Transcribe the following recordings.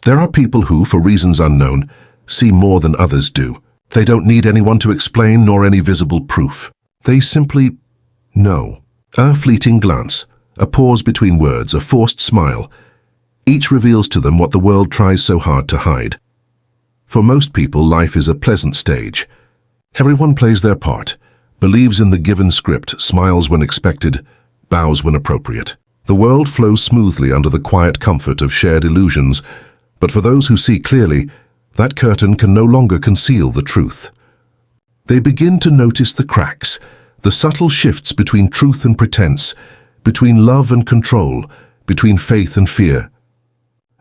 There are people who, for reasons unknown, see more than others do. They don't need anyone to explain nor any visible proof. They simply know. A fleeting glance, a pause between words, a forced smile. Each reveals to them what the world tries so hard to hide. For most people, life is a pleasant stage. Everyone plays their part, believes in the given script, smiles when expected, bows when appropriate. The world flows smoothly under the quiet comfort of shared illusions, but for those who see clearly, that curtain can no longer conceal the truth. They begin to notice the cracks, the subtle shifts between truth and pretense, between love and control, between faith and fear.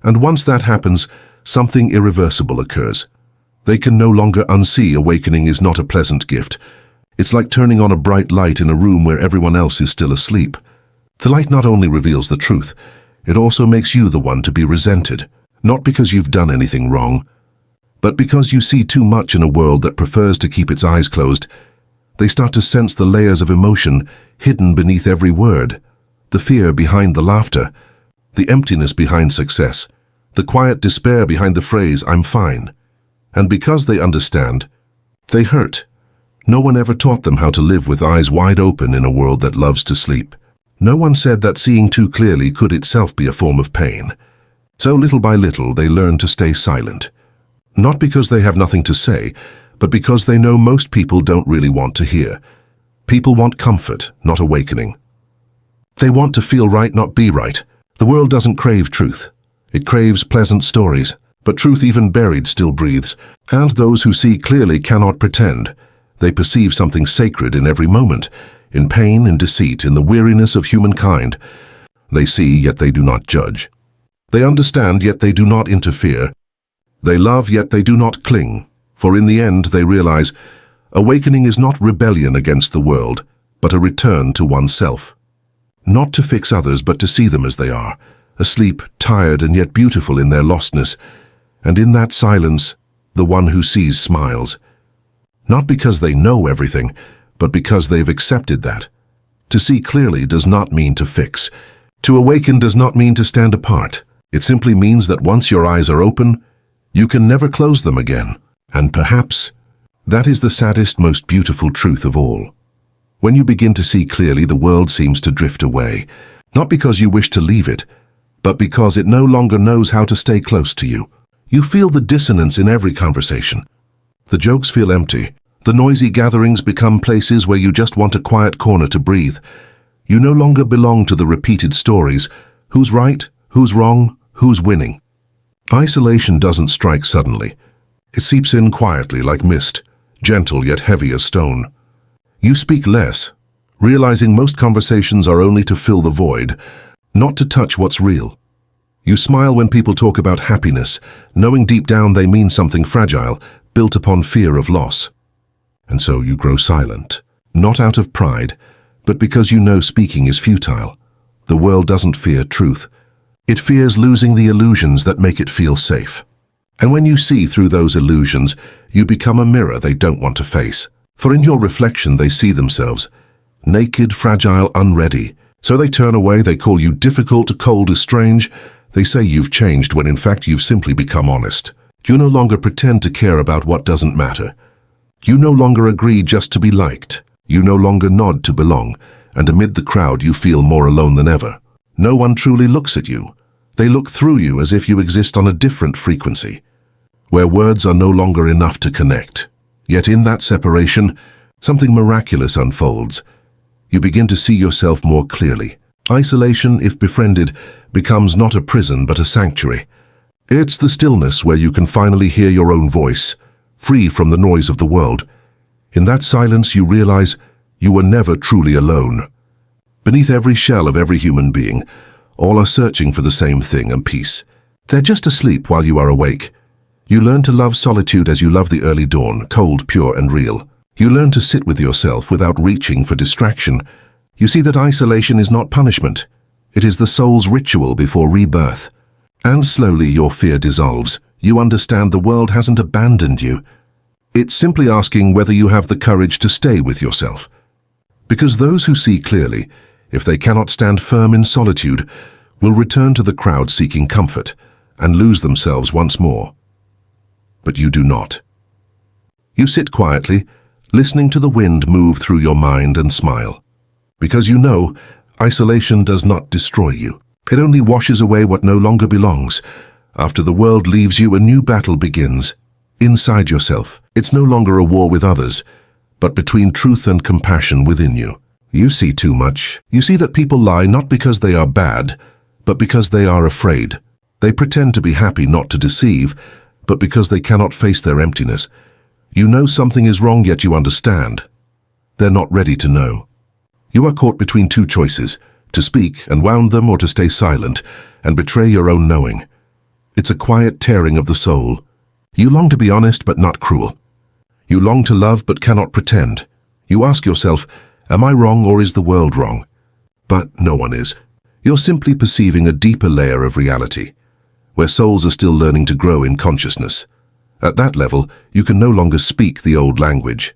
And once that happens, something irreversible occurs. They can no longer unsee awakening is not a pleasant gift. It's like turning on a bright light in a room where everyone else is still asleep. The light not only reveals the truth, it also makes you the one to be resented, not because you've done anything wrong, but because you see too much in a world that prefers to keep its eyes closed. They start to sense the layers of emotion hidden beneath every word, the fear behind the laughter, the emptiness behind success, the quiet despair behind the phrase, "I'm fine." And because they understand, they hurt. No one ever taught them how to live with eyes wide open in a world that loves to sleep. No one said that seeing too clearly could itself be a form of pain. So little by little they learn to stay silent. Not because they have nothing to say, but because they know most people don't really want to hear. People want comfort, not awakening. They want to feel right, not be right. The world doesn't crave truth. It craves pleasant stories. But truth, even buried, still breathes. And those who see clearly cannot pretend. They perceive something sacred in every moment, in pain, in deceit, in the weariness of humankind. They see, yet they do not judge. They understand, yet they do not interfere. They love, yet they do not cling. For in the end, they realize, awakening is not rebellion against the world, but a return to oneself. Not to fix others, but to see them as they are, asleep, tired, and yet beautiful in their lostness. And in that silence, the one who sees smiles. Not because they know everything, but because they've accepted that. To see clearly does not mean to fix. To awaken does not mean to stand apart. It simply means that once your eyes are open, you can never close them again. And perhaps, that is the saddest, most beautiful truth of all. When you begin to see clearly, the world seems to drift away. Not because you wish to leave it, but because it no longer knows how to stay close to you. You feel the dissonance in every conversation. The jokes feel empty. The noisy gatherings become places where you just want a quiet corner to breathe. You no longer belong to the repeated stories. Who's right? Who's wrong? Who's winning? Isolation doesn't strike suddenly. It seeps in quietly like mist, gentle yet heavy as stone. You speak less, realizing most conversations are only to fill the void, not to touch what's real. You smile when people talk about happiness, knowing deep down they mean something fragile, built upon fear of loss. And so you grow silent, not out of pride, but because you know speaking is futile. The world doesn't fear truth. It fears losing the illusions that make it feel safe. And when you see through those illusions, you become a mirror they don't want to face. For in your reflection they see themselves, naked, fragile, unready. So they turn away, they call you difficult, cold, estranged. They say you've changed when in fact you've simply become honest. You no longer pretend to care about what doesn't matter. You no longer agree just to be liked. You no longer nod to belong, and amid the crowd you feel more alone than ever. No one truly looks at you. They look through you as if you exist on a different frequency, where words are no longer enough to connect. Yet in that separation, something miraculous unfolds. You begin to see yourself more clearly. Isolation, if befriended, becomes not a prison but a sanctuary. It's the stillness where you can finally hear your own voice, free from the noise of the world. In that silence you realize you were never truly alone. Beneath every shell of every human being, all are searching for the same thing, and peace. They're just asleep while you are awake. You learn to love solitude as you love the early dawn, cold, pure, and real. You learn to sit with yourself without reaching for distraction. You see that isolation is not punishment. It is the soul's ritual before rebirth. And slowly your fear dissolves. You understand the world hasn't abandoned you. It's simply asking whether you have the courage to stay with yourself. Because those who see clearly, if they cannot stand firm in solitude, will return to the crowd seeking comfort, and lose themselves once more. But you do not. You sit quietly, listening to the wind move through your mind and smile. Because you know, isolation does not destroy you. It only washes away what no longer belongs. After the world leaves you, a new battle begins. Inside yourself, it's no longer a war with others, but between truth and compassion within you. You see too much. You see that people lie not because they are bad, but because they are afraid. They pretend to be happy not to deceive, but because they cannot face their emptiness. You know something is wrong, yet you understand. They're not ready to know. You are caught between two choices, to speak and wound them, or to stay silent and betray your own knowing. It's a quiet tearing of the soul. You long to be honest but not cruel. You long to love but cannot pretend. You ask yourself, am I wrong or is the world wrong? But no one is. You're simply perceiving a deeper layer of reality, where souls are still learning to grow in consciousness. At that level, you can no longer speak the old language.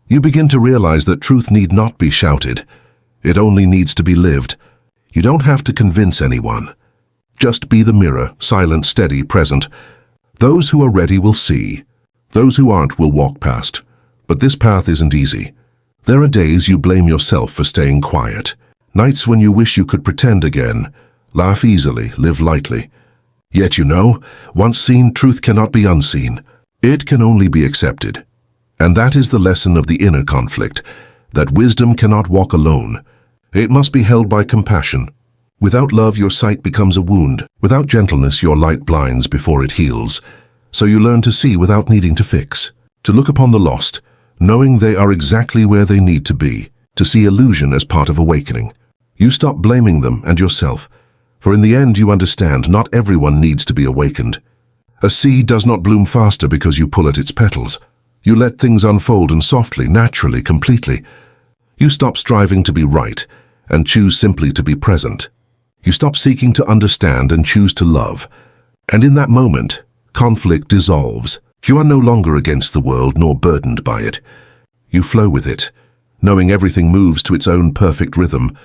You begin to realize that truth need not be shouted. It only needs to be lived. You don't have to convince anyone. Just be the mirror, silent, steady, present. Those who are ready will see. Those who aren't will walk past. But this path isn't easy. There are days you blame yourself for staying quiet. Nights when you wish you could pretend again. Laugh easily, live lightly. Yet you know, once seen, truth cannot be unseen. It can only be accepted. And that is the lesson of the inner conflict, that wisdom cannot walk alone. It must be held by compassion. Without love, your sight becomes a wound. Without gentleness, your light blinds before it heals. So you learn to see without needing to fix, to look upon the lost, knowing they are exactly where they need to be, to see illusion as part of awakening. You stop blaming them and yourself, for in the end you understand not everyone needs to be awakened. A seed does not bloom faster because you pull at its petals. You let things unfold, and softly, naturally, completely. You stop striving to be right and choose simply to be present. You stop seeking to understand and choose to love. And in that moment, conflict dissolves. You are no longer against the world nor burdened by it. You flow with it, knowing everything moves to its own perfect rhythm.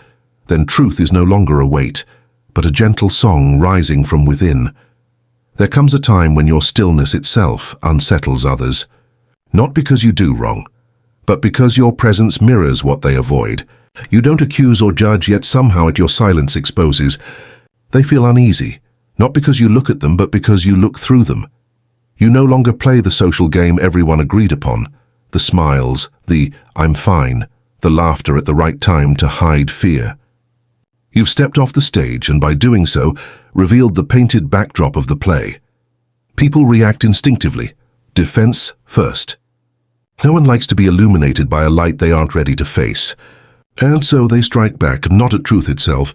Then truth is no longer a weight, but a gentle song rising from within. There comes a time when your stillness itself unsettles others. Not because you do wrong, but because your presence mirrors what they avoid. You don't accuse or judge, yet somehow your silence exposes. They feel uneasy, not because you look at them, but because you look through them. You no longer play the social game everyone agreed upon, the smiles, the "I'm fine," the laughter at the right time to hide fear. You've stepped off the stage, and by doing so, revealed the painted backdrop of the play. People react instinctively, defense first. No one likes to be illuminated by a light they aren't ready to face. And so they strike back, not at truth itself,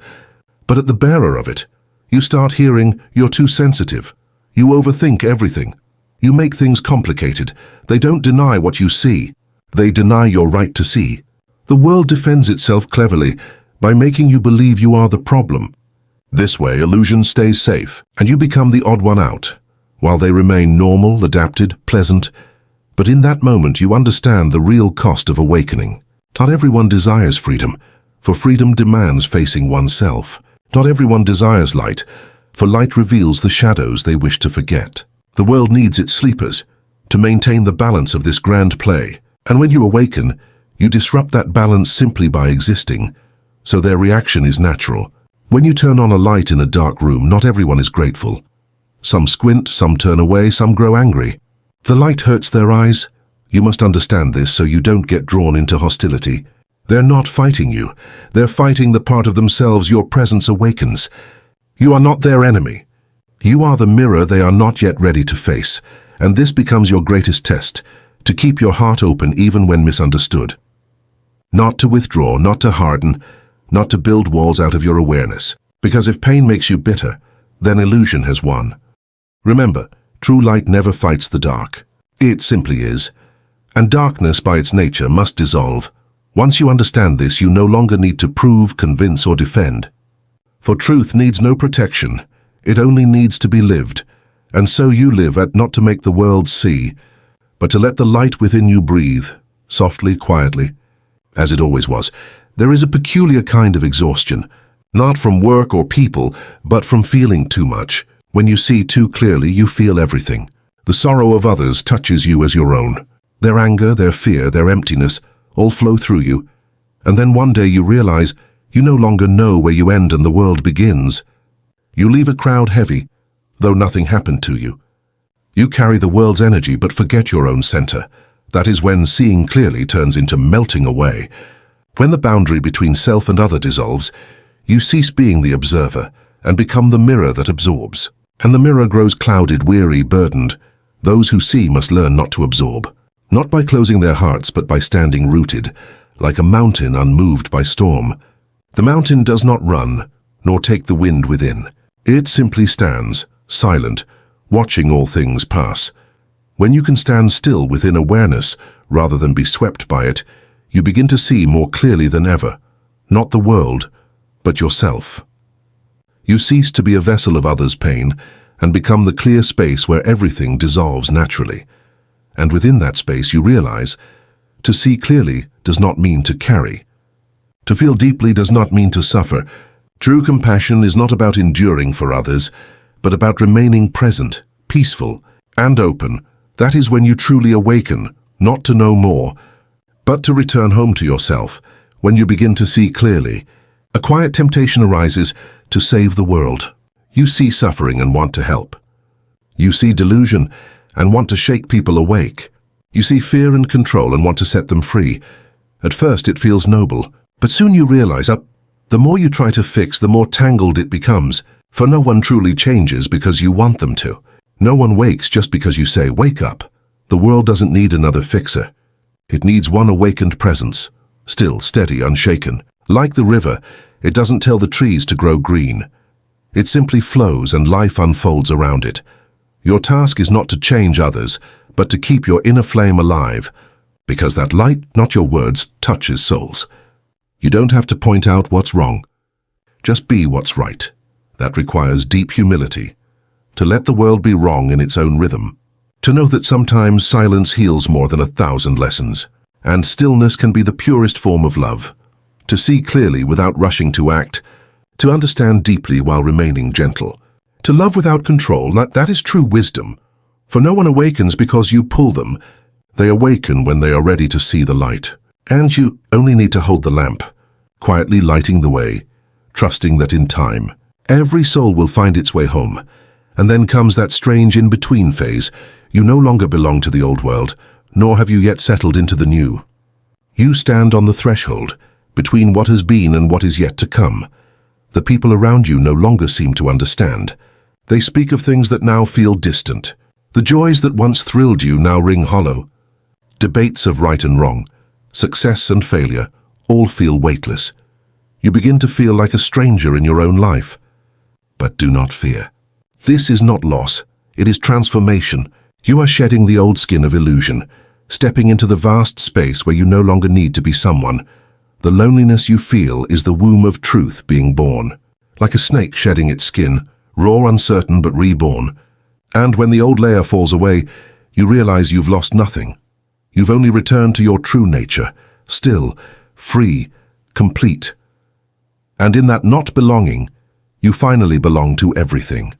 but at the bearer of it. You start hearing, "You're too sensitive. You overthink everything. You make things complicated." They don't deny what you see. They deny your right to see. The world defends itself cleverly by making you believe you are the problem. This way, illusion stays safe, and you become the odd one out, while they remain normal, adapted, pleasant. But in that moment, you understand the real cost of awakening. Not everyone desires freedom, for freedom demands facing oneself. Not everyone desires light, for light reveals the shadows they wish to forget. The world needs its sleepers to maintain the balance of this grand play. And when you awaken, you disrupt that balance simply by existing, so their reaction is natural. When you turn on a light in a dark room, not everyone is grateful. Some squint, some turn away, some grow angry. The light hurts their eyes. You must understand this so you don't get drawn into hostility. They're not fighting you. They're fighting the part of themselves your presence awakens. You are not their enemy. You are the mirror they are not yet ready to face, and this becomes your greatest test, to keep your heart open even when misunderstood. Not to withdraw, not to harden, not to build walls out of your awareness, because if pain makes you bitter, then illusion has won. Remember, true light never fights the dark. It simply is. And darkness by its nature must dissolve. Once you understand this, you no longer need to prove, convince, or defend. For truth needs no protection. It only needs to be lived. And so you live at not to make the world see, but to let the light within you breathe, softly, quietly. As it always was, there is a peculiar kind of exhaustion, not from work or people, but from feeling too much. When you see too clearly, you feel everything. The sorrow of others touches you as your own. Their anger, their fear, their emptiness all flow through you. And then one day you realize you no longer know where you end and the world begins. You leave a crowd heavy, though nothing happened to you. You carry the world's energy but forget your own center. That is when seeing clearly turns into melting away. When the boundary between self and other dissolves, you cease being the observer and become the mirror that absorbs. And the mirror grows clouded, weary, burdened. Those who see must learn not to absorb. Not by closing their hearts, but by standing rooted, like a mountain unmoved by storm. The mountain does not run, nor take the wind within. It simply stands, silent, watching all things pass. When you can stand still within awareness, rather than be swept by it, you begin to see more clearly than ever, not the world, but yourself. You cease to be a vessel of others' pain, and become the clear space where everything dissolves naturally. And within that space you realize, to see clearly does not mean to carry. To feel deeply does not mean to suffer. True compassion is not about enduring for others, but about remaining present, peaceful, and open. That is when you truly awaken, not to know more, but to return home to yourself. When you begin to see clearly, a quiet temptation arises to save the world. You see suffering and want to help. You see delusion and want to shake people awake. You see fear and control and want to set them free. At first it feels noble, but soon you realize the more you try to fix, the more tangled it becomes. For no one truly changes because you want them to. No one wakes just because you say, "Wake up." The world doesn't need another fixer. It needs one awakened presence, still, steady, unshaken. Like the river, it doesn't tell the trees to grow green. It simply flows and life unfolds around it. Your task is not to change others, but to keep your inner flame alive, because that light, not your words, touches souls. You don't have to point out what's wrong. Just be what's right. That requires deep humility. To let the world be wrong in its own rhythm. To know that sometimes silence heals more than 1,000 lessons. And stillness can be the purest form of love. To see clearly without rushing to act. To understand deeply while remaining gentle. To love without control, that is true wisdom. For no one awakens because you pull them. They awaken when they are ready to see the light. And you only need to hold the lamp, quietly lighting the way, trusting that in time, every soul will find its way home. And then comes that strange in-between phase. You no longer belong to the old world, nor have you yet settled into the new. You stand on the threshold, between what has been and what is yet to come. The people around you no longer seem to understand. They speak of things that now feel distant. The joys that once thrilled you now ring hollow. Debates of right and wrong, success and failure, all feel weightless. You begin to feel like a stranger in your own life. But do not fear. This is not loss, it is transformation. You are shedding the old skin of illusion, stepping into the vast space where you no longer need to be someone. The loneliness you feel is the womb of truth being born. Like a snake shedding its skin, raw, uncertain, but reborn. And when the old layer falls away, you realize you've lost nothing. You've only returned to your true nature, still, free, complete. And in that not belonging, you finally belong to everything.